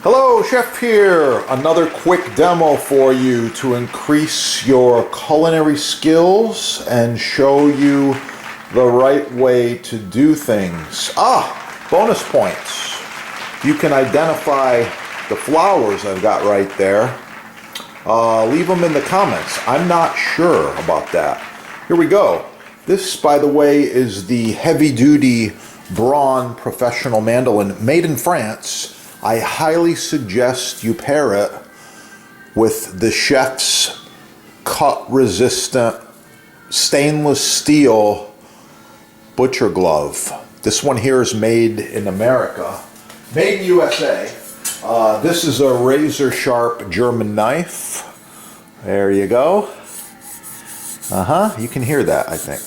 Hello, Chef here. Another quick demo for you to increase your culinary skills and show you the right way to do things. Bonus points. You can identify the flowers I've got right there. Leave them in the comments. I'm not sure about that. Here we go. This, by the way, is the heavy-duty Braun professional mandolin made in France. I highly suggest you pair it with the chef's cut-resistant stainless steel butcher glove. This one here is made in America, made in USA. This is a razor-sharp German knife. There you go. You can hear that, I think.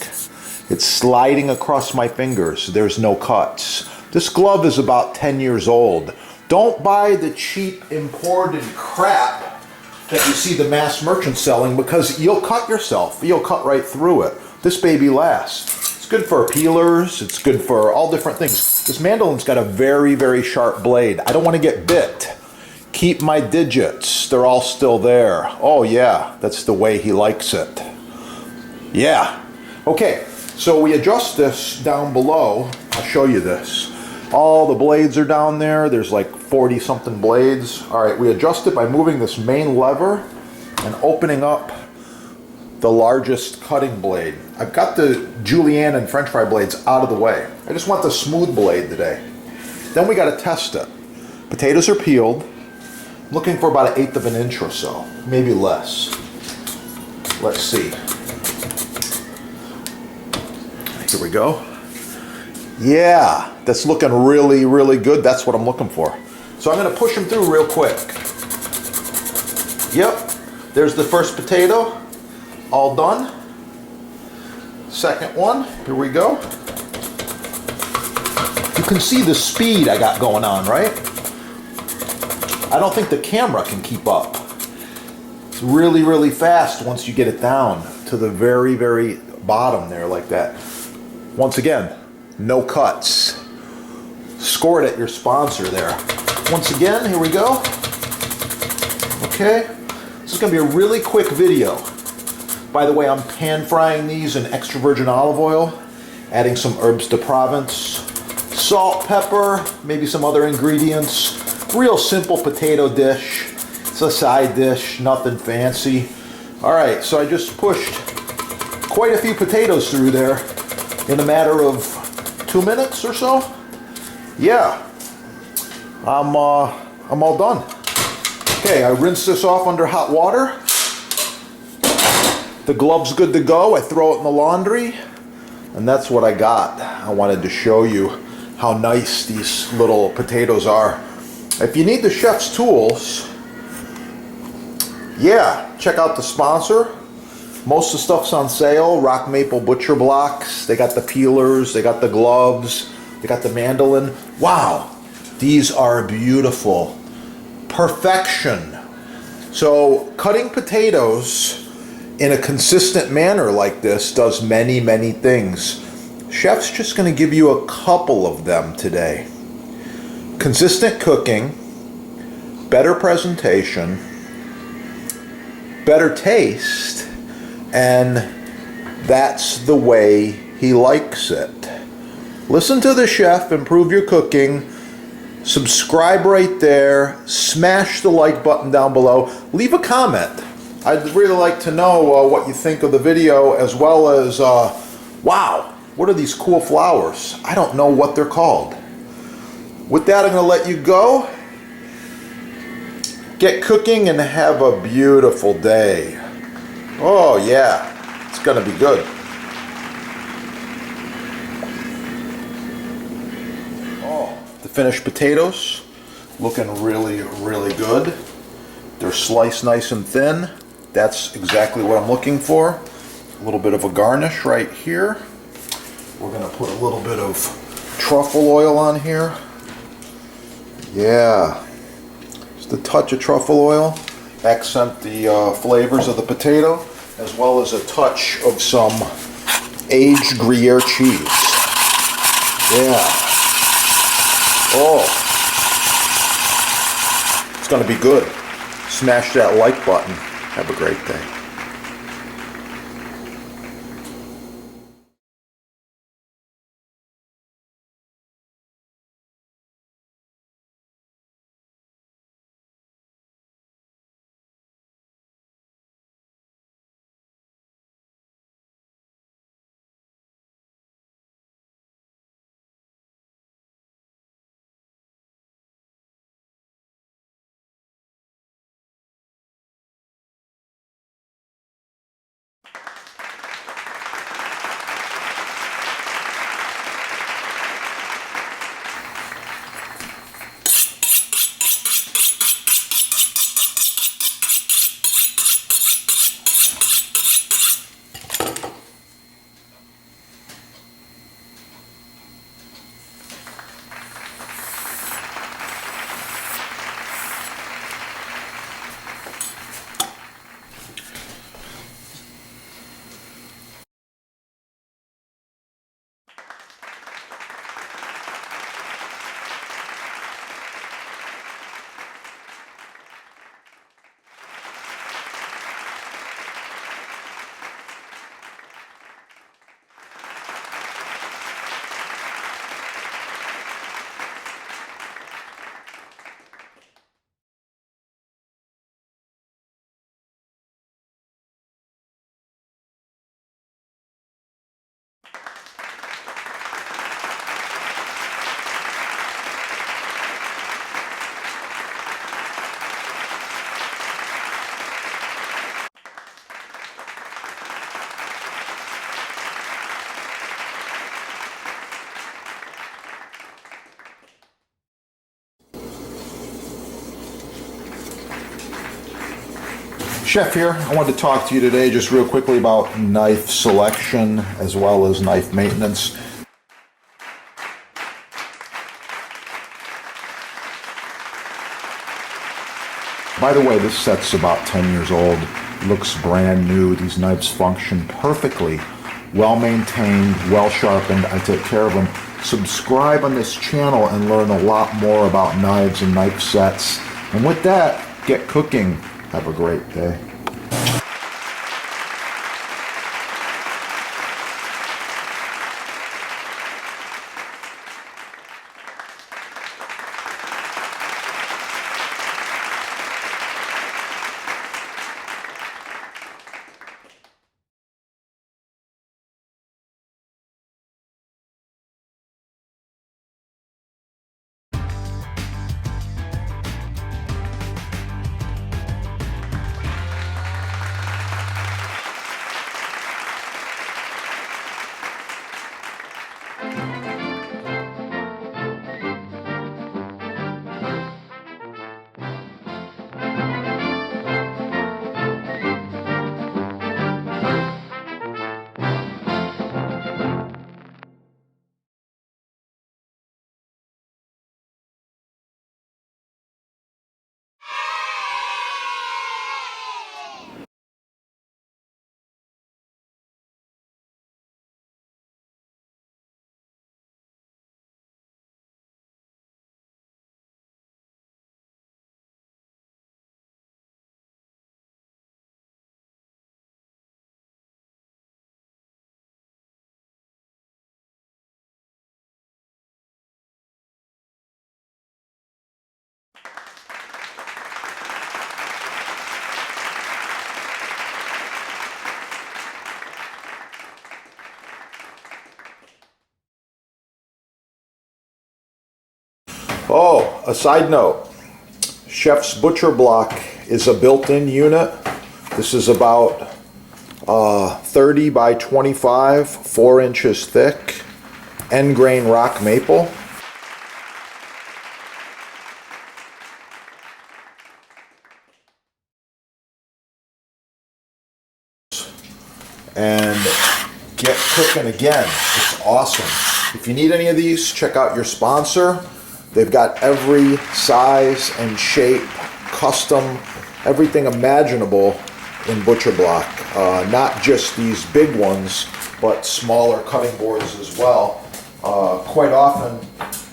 It's sliding across my fingers. There's no cuts. This glove is about 10 years old. Don't buy the cheap imported crap that you see the mass merchants selling, because you'll cut yourself. You'll cut right through it. This baby lasts. It's good for peelers. It's good for all different things. This mandolin's got a very, very sharp blade. I don't want to get bit. Keep my digits. They're all still there. Oh yeah, that's the way he likes it. Yeah. Okay, so we adjust this down below. I'll show you this. All the blades are down there. There's like 40 something blades. All right, we adjust it by moving this main lever and opening up the largest cutting blade. I've got the julienne and french fry blades out of the way. I just want the smooth blade today. Then we got to test it. Potatoes are peeled. I'm looking for about 1/8 of an inch or so, maybe less. Let's see. Here we go. Yeah, that's looking really, really good. That's what I'm looking for. So I'm going to push them through real quick. Yep, there's the first potato, all done. Second one, here we go. You can see the speed I got going on, right? I don't think the camera can keep up. It's really, really fast once you get it down to the very, very bottom there like that. Once again, no cuts. Scored at your sponsor there. Once again, here we go. Okay, this is going to be a really quick video. By the way, I'm pan frying these in extra virgin olive oil, adding some herbs de Provence, salt, pepper, maybe some other ingredients. Real simple potato dish. It's a side dish, nothing fancy. All right, so I just pushed quite a few potatoes through there in a matter of 2 minutes or so. Yeah, I'm all done. Okay, I rinse this off under hot water. The glove's good to go. I throw it in the laundry, and that's what I got. I wanted to show you how nice these little potatoes are. If you need the chef's tools, yeah, check out the sponsor. Most of the stuff's on sale. Rock Maple Butcher Blocks. They got the peelers, they got the gloves, they got the mandolin. Wow, these are beautiful. Perfection. So cutting potatoes in a consistent manner like this does many, many things. Chef's just going to give you a couple of them today. Consistent cooking, better presentation, better taste, and that's the way he likes it. Listen to the chef, improve your cooking. Subscribe right there. Smash the like button down below. Leave a comment. I'd really like to know what you think of the video, as well as, wow, what are these cool flowers? I don't know what they're called. With that, I'm going to let you go. Get cooking and have a beautiful day. Oh yeah, it's going to be good. Oh, the finished potatoes looking really, really good. They're sliced nice and thin. That's exactly what I'm looking for. A little bit of a garnish right here. We're going to put a little bit of truffle oil on here. Yeah, just a touch of truffle oil. Accent the flavors of the potato, as well as a touch of some aged Gruyere cheese. Yeah. Oh. It's going to be good. Smash that like button. Have a great day. Chef here. I wanted to talk to you today just real quickly about knife selection as well as knife maintenance. By the way, this set's about 10 years old. Looks brand new. These knives function perfectly. Well maintained, well sharpened. I take care of them. Subscribe on this channel and learn a lot more about knives and knife sets. And with that, get cooking. Have a great day. Oh, a side note, Chef's Butcher Block is a built-in unit. This is about 30 by 25, 4 inches thick, end grain rock maple. And get cooking again. It's awesome. If you need any of these, check out your sponsor. They've got every size and shape, custom, everything imaginable in Butcher Block. Not just these big ones, but smaller cutting boards as well. Quite often,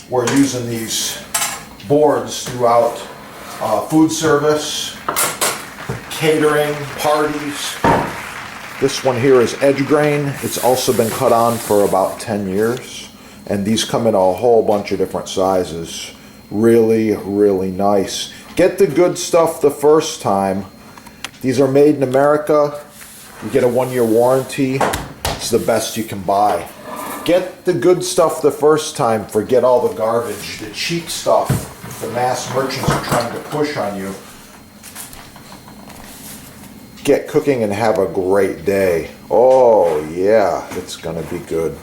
we're using these boards throughout food service, catering, parties. This one here is edge grain. It's also been cut on for about 10 years. And these come in a whole bunch of different sizes. Really, really nice. Get the good stuff the first time. These are made in America. You get a 1-year warranty. It's the best you can buy. Get the good stuff the first time. Forget all the garbage, the cheap stuff the mass merchants are trying to push on you. Get cooking and have a great day. Oh yeah, it's gonna be good.